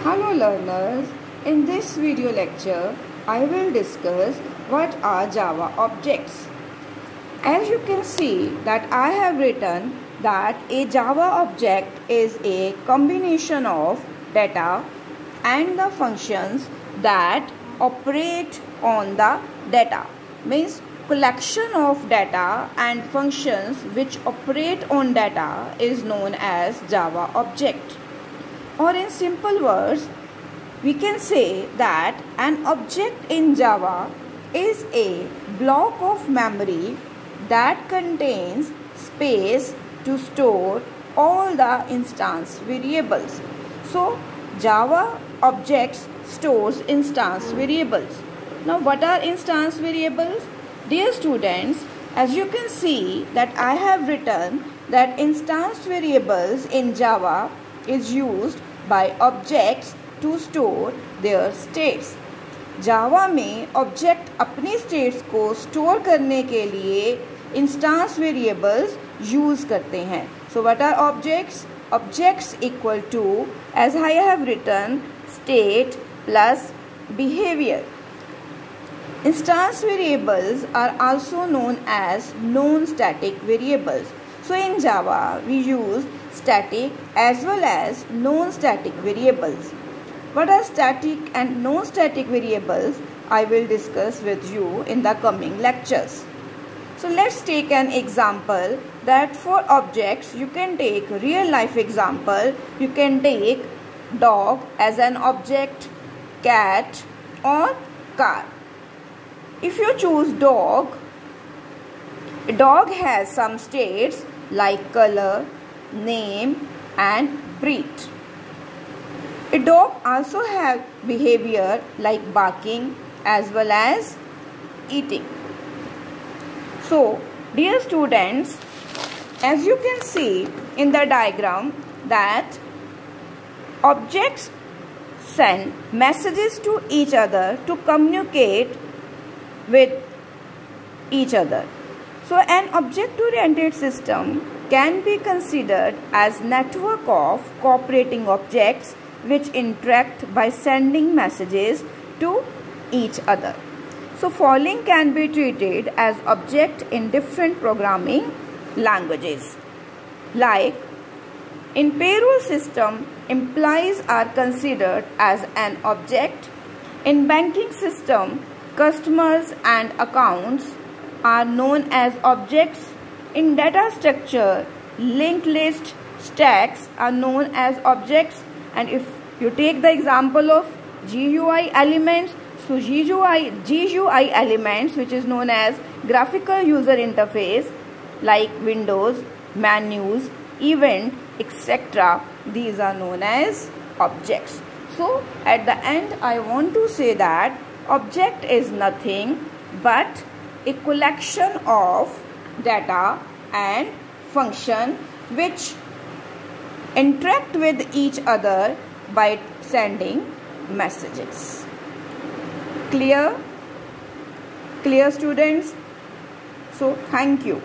Hello learners, in this video lecture I will discuss what are Java objects. As you can see that I have written that a Java object is a combination of data and the functions that operate on the data. Means collection of data and functions which operate on data is known as Java object. Or in simple words, we can say that an object in Java is a block of memory that contains space to store all the instance variables. So, Java objects stores instance variables. Now, what are instance variables? Dear students, as you can see that I have written that instance variables in Java is used by objects to store their states. जावा में object अपनी states को store करने के लिए instance variables use करते हैं. So what are objects? Objects equal to, as I have written, state plus behaviour. Instance variables are also known as non-static variables. So in Java, we use static as well as non-static variables. What are static and non-static variables? I will discuss with you in the coming lectures. So let's take an example that for objects, you can take real life example. You can take dog as an object, cat or car. If you choose dog, a dog has some states like color, name and breed. A dog also has behavior like barking as well as eating. So, dear students, as you can see in the diagram that objects send messages to each other to communicate with each other. So an object-oriented system can be considered as network of cooperating objects which interact by sending messages to each other. So following can be treated as object in different programming languages. Like in payroll system, employees are considered as an object. In banking system, customers and accounts are known as objects. In data structure, linked list stacks are known as objects. And if you take the example of GUI elements, so GUI elements, which is known as graphical user interface, like windows, menus, event, etc., these are known as objects. So at the end, I want to say that object is nothing but a collection of data and function which interact with each other by sending messages. Clear? Clear, students? So, thank you.